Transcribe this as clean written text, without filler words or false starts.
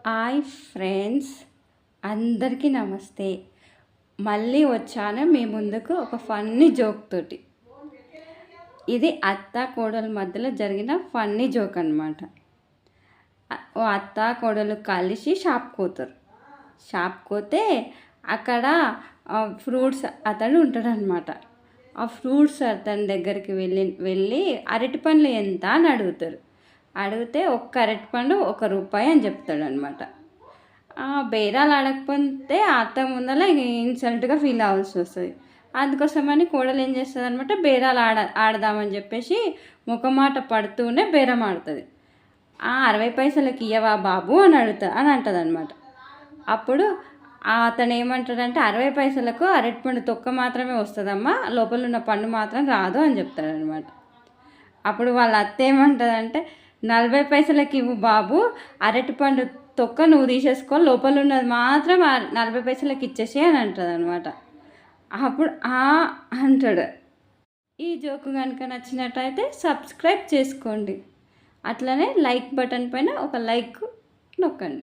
Hi friends, అందరికీ నమస్తే. మళ్ళీ వచ్చాను మీ ముందుకు ఒక ఫన్నీ జోక్ తోటి. ఇది అత్త కోడల మధ్యలో జరిగిన ఫన్నీ జోక్ అనమాట. ఓ అత్త కోడలు కలిసి షాప్కి పోతారు. షాప్కి పోతే అక్కడ ఫ్రూట్స్ అతడు ఉంటాడనమాట. ఆ ఫ్రూట్స్ అతని దగ్గరికి వెళ్ళి అరటి పండ్లు ఎంత అని అడుగుతారు. అడిగితే ఒక్క అరటిపండు ₹1 అని చెప్తాడు అనమాట. బేరాలు ఆడకపోతే అత్త ముందర ఇన్సల్ట్గా ఫీల్ అవ్వాల్సి వస్తుంది. అందుకోసమని కోడలు ఏం చేస్తుంది అనమాట, బేరాలు ఆడదామని చెప్పేసి ముఖమాట పడుతూనే బేరం ఆడుతుంది. 60 పైసలకి ఇయ్యవా బాబు అని అంటుంది అనమాట. అప్పుడు అతను ఏమంటాడంటే, 60 పైసలకు అరటిపండు తొక్క మాత్రమే వస్తుందమ్మా, లోపల ఉన్న పండు మాత్రం రాదు అని చెప్తాడనమాట. అప్పుడు వాళ్ళ అత్త ఏమంటుందంటే, 40 పైసలకి ఇవ్వు బాబు, అరటిపండు తొక్క నువ్వు తీసేసుకో, లోపల ఉన్నది మాత్రం 40 పైసలకి ఇచ్చేసి అని అంటుంది అనమాట. అప్పుడు అంటాడు. ఈ జోకు కనుక నచ్చినట్టయితే సబ్స్క్రైబ్ చేసుకోండి. అట్లనే లైక్ బటన్ పైన ఒక లైక్ నొక్కండి.